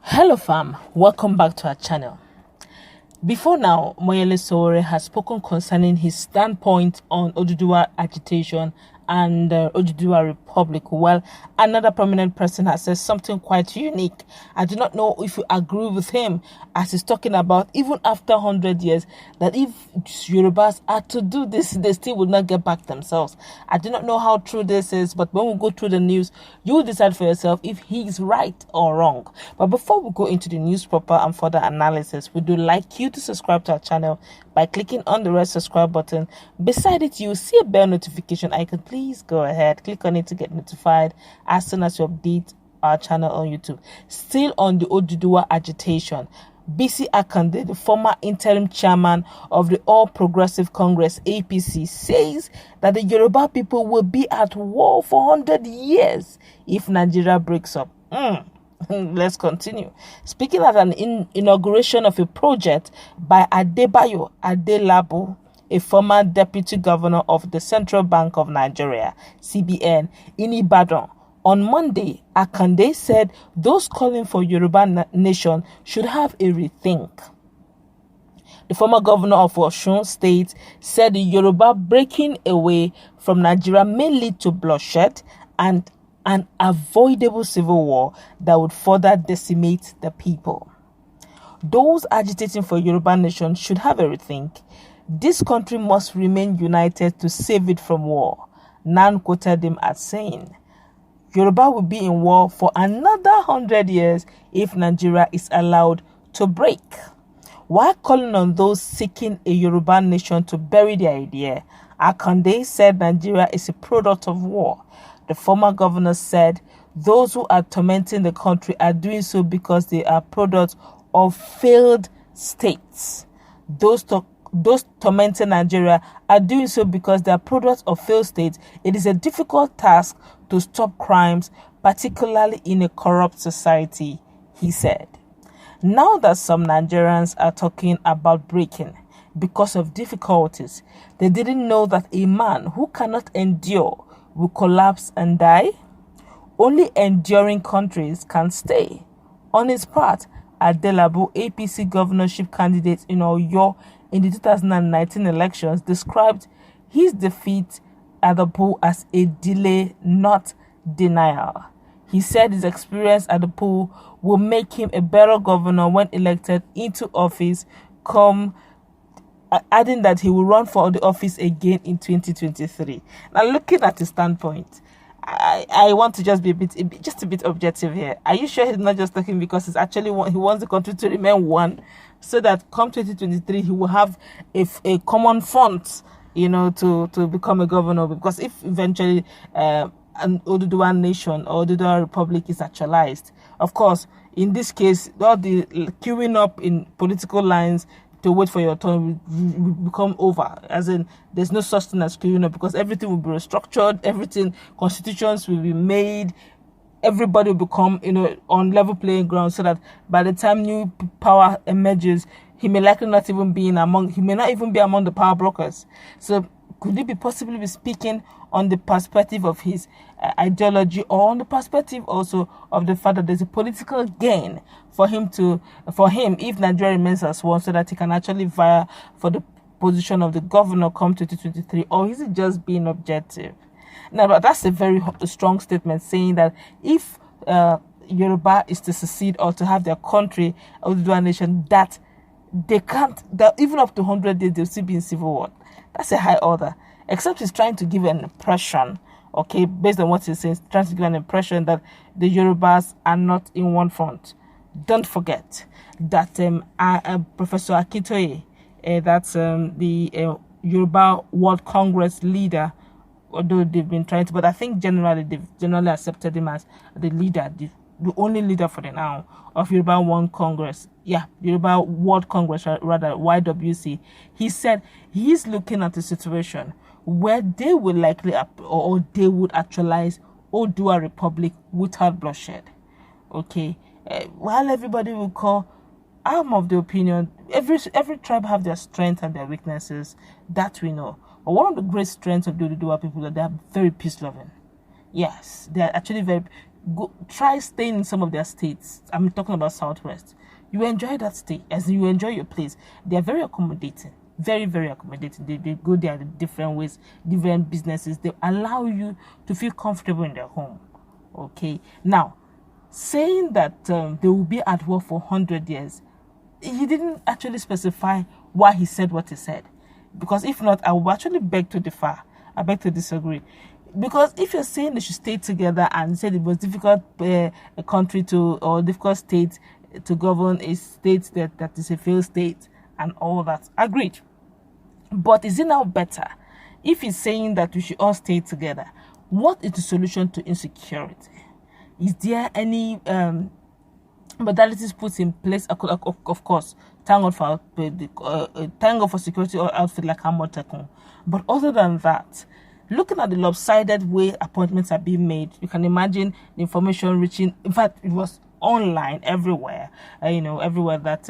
Hello fam, welcome back to our channel. Before now, Moyele Sowore has spoken concerning his standpoint on Oduduwa agitation and Oduduwa Republic. Well, another prominent person has said something quite unique. I do not know if you agree with him, as he's talking about even after 100 years, that if Yorubas are to do this, they still would not get back themselves. I do not know how true this is, but when we go through the news, you will decide for yourself if he's right or wrong. But before we go into the news proper and further analysis, we do like you to subscribe to our channel by clicking on the red subscribe button. Beside it, you will see a bell notification icon. Please go ahead, click on it to get notified as soon as you update our channel on YouTube. Still on the Oduduwa agitation, Bisi Akande, the former interim chairman of the All Progressive Congress APC, says that the Yoruba people will be at war for 100 years if Nigeria breaks up. Let's continue. Speaking at an inauguration of a project by Adebayo Adelabu, a former deputy governor of the Central Bank of Nigeria, CBN, in Ibadan, on Monday, Akande said those calling for Yoruba nation should have a rethink. The former governor of Osun State said the Yoruba breaking away from Nigeria may lead to bloodshed and an avoidable civil war that would further decimate the people. Those agitating for Yoruba nation should have a rethink. This country must remain united to save it from war. Nan quoted him as saying, Yoruba will be in war for another 100 years if Nigeria is allowed to break. While calling on those seeking a Yoruba nation to bury the idea, Akande said Nigeria is a product of war. The former governor said those who are tormenting the country are doing so because they are products of failed states. Those tormenting Nigeria are doing so because they are products of failed states. It is a difficult task to stop crimes, particularly in a corrupt society, he said. Now that some Nigerians are talking about breaking because of difficulties, they didn't know that a man who cannot endure will collapse and die. Only enduring countries can stay. On his part, Adelabu, APC governorship candidate in Oyo in the 2019 elections, described his defeat at the poll as a delay, not denial. He said his experience at the poll will make him a better governor when elected into office, adding that he will run for the office again in 2023. Now, looking at his standpoint, I want to just be a bit objective here. Are you sure he's not just talking because he wants the country to remain one, so that come 2023 he will have a common front, to become a governor? Because if eventually an Oduduwa nation or Oduduwa Republic is actualized, of course, in this case, all the queuing up in political lines to wait for your turn will become over. As in, there's no such thing as queuing up, because everything will be restructured, constitutions will be made, everybody will become, on level playing ground, so that by the time new power emerges, he may not even be among the power brokers. So could he possibly be speaking on the perspective of his ideology, or on the perspective also of the fact that there's a political gain for him if Nigeria remains as one, so that he can actually vie for the position of the governor come 2023? Or is it just being objective? Now, but that's a very strong statement, saying that if Yoruba is to secede or to have their country, Oduduwa nation, that they can't, that even up to 100 days they'll still be in civil war. That's a high order. Except he's trying to give an impression, okay, based on what he's saying, trying to give an impression that the Yorubas are not in one front. Don't forget that Professor Akintoye, that's the Yoruba World Congress leader, although they've been trying to, but I think they've generally accepted him as the leader, the only leader for the now of Yoruba World Congress. Yeah, Yoruba World Congress, rather, YWC. He said he's looking at a situation where they will likely, or they would actualize Oduduwa Republic without bloodshed. Okay, while everybody will call, I'm of the opinion every tribe have their strengths and their weaknesses, that we know. But one of the great strengths of the Oduduwa people is that they are very peace loving. Yes, they are actually very go try staying in some of their states. I'm talking about Southwest. You enjoy that state, as you enjoy your place. They are very accommodating, very, very accommodating. They go there in different ways, different businesses. They allow you to feel comfortable in their home. Okay, now saying that they will be at war for 100 years, he didn't actually specify why he said what he said. Because if not, I will actually beg to differ. I beg to disagree. Because if you're saying they should stay together and said it was difficult a country to, or difficult state to govern a state that is a failed state and all that, agreed. But is it now better if he's saying that we should all stay together? What is the solution to insecurity? Is there any modalities put in place? Of course, thank God for security or outfit like Hamotekun. But other than that, looking at the lopsided way appointments are being made, you can imagine the information reaching. In fact, it was online everywhere. Everywhere that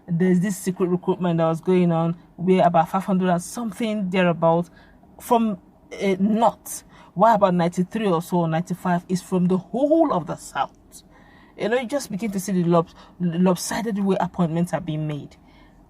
there's this secret recruitment that was going on, where about 500 and something thereabout from North. Why about 93 or so, or 95 is from the whole of the South. You just begin to see the lopsided way appointments are being made.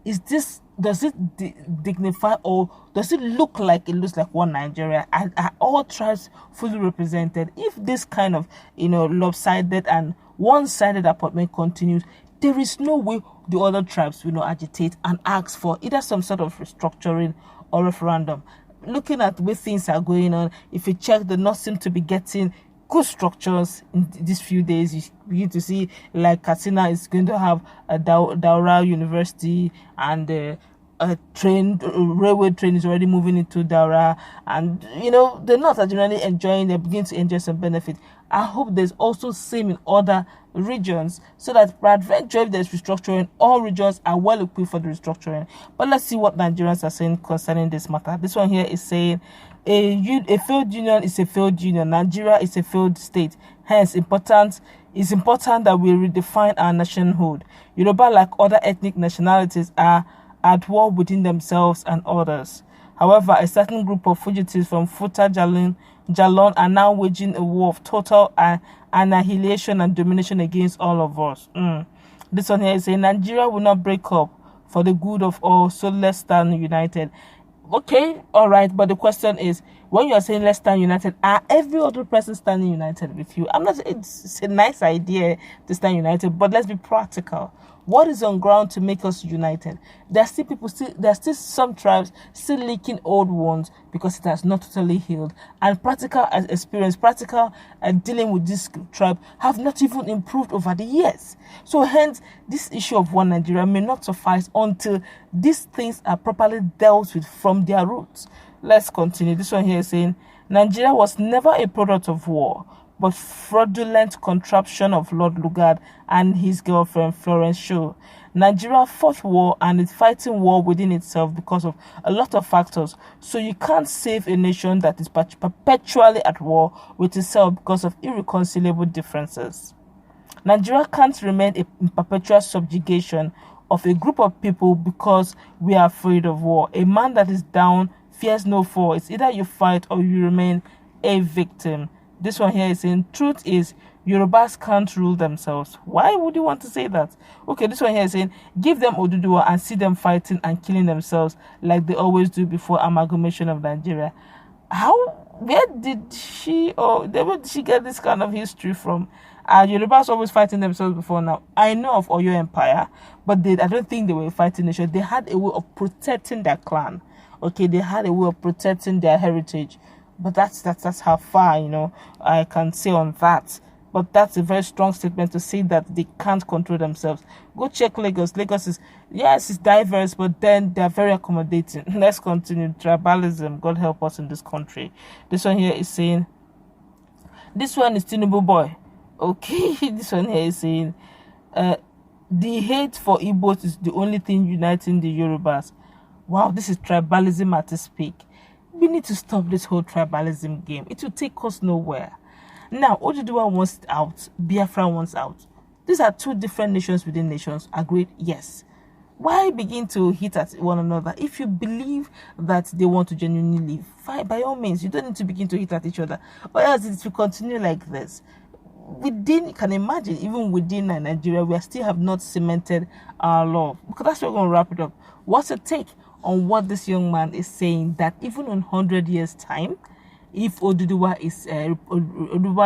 Does it dignify, or does it look like it looks like one Nigeria? Are all tribes fully represented? If this kind of lopsided and one-sided appointment continues, there is no way the other tribes will agitate and ask for either some sort of restructuring or referendum. Looking at the way things are going on, if you check, the North seem to be getting good structures in these few days. You begin to see like Katsina is going to have a Daura University, and a railway train is already moving into Daura, and the North are generally they're beginning to enjoy some benefit. I hope there's also same in other regions, so that eventually if there's restructuring, all regions are well equipped for the restructuring. But let's see what Nigerians are saying concerning this matter. This one here is saying a failed union is a failed union. Nigeria is a failed state. Hence, it's important that we redefine our nationhood. Yoruba, like other ethnic nationalities, are at war within themselves and others. However, a certain group of fugitives from Futa Jalon are now waging a war of total annihilation and domination against all of us. This one here is saying Nigeria will not break up for the good of all, so let's stand united. Okay, all right, but the question is, when you are saying let's stand united, are every other person standing united with you? It's a nice idea to stand united, but let's be practical. What is on ground to make us united? There are still some tribes still leaking old wounds because it has not totally healed. And practical experience, dealing with this tribe have not even improved over the years. So hence, this issue of one Nigeria may not suffice until these things are properly dealt with from their roots. Let's continue. This one here is saying, Nigeria was never a product of war, but fraudulent contraption of Lord Lugard and his girlfriend Florence Shaw. Nigeria fought war and is fighting war within itself because of a lot of factors. So you can't save a nation that is perpetually at war with itself because of irreconcilable differences. Nigeria can't remain in perpetual subjugation of a group of people because we are afraid of war. A man that is down fears no foe. It's either you fight or you remain a victim. This one here is saying, truth is, Yorubas can't rule themselves. Why would you want to say that? Okay, this one here is saying, give them Oduduwa and see them fighting and killing themselves like they always do before amalgamation of Nigeria. Where did she get this kind of history from? Yorubas always fighting themselves before now. I know of Oyo Empire, but I don't think they were fighting nation. They had a way of protecting their clan. Okay, they had a way of protecting their heritage. But that's how far, I can say on that. But that's a very strong statement to say that they can't control themselves. Go check Lagos. Lagos is, yes, it's diverse, but then they're very accommodating. Let's continue. Tribalism, God help us in this country. This one here is saying, this one is Tinubu boy. Okay, this one here is saying, the hate for Igbos is the only thing uniting the Yorubas. Wow, this is tribalism at its peak. We need to stop this whole tribalism game. It will take us nowhere. Now, Oduduwa wants out. Biafra wants out. These are two different nations within nations. Agreed? Yes. Why begin to hit at one another? If you believe that they want to genuinely live, fine, by all means. You don't need to begin to hit at each other. Or else it will continue like this. within, you can imagine, even within Nigeria, we still have not cemented our law. Because that's what we're going to wrap it up. What's your take on what this young man is saying, that even in 100 years' time, if Oduduwa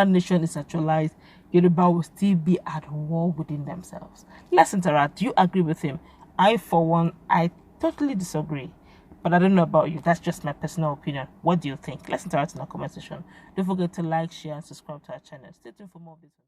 nation is actualized, Yoruba will still be at war within themselves? Let's interact. Do you agree with him? I, for one, I totally disagree. But I don't know about you. That's just my personal opinion. What do you think? Let's interact in the comment section. Don't forget to like, share, and subscribe to our channel. Stay tuned for more videos.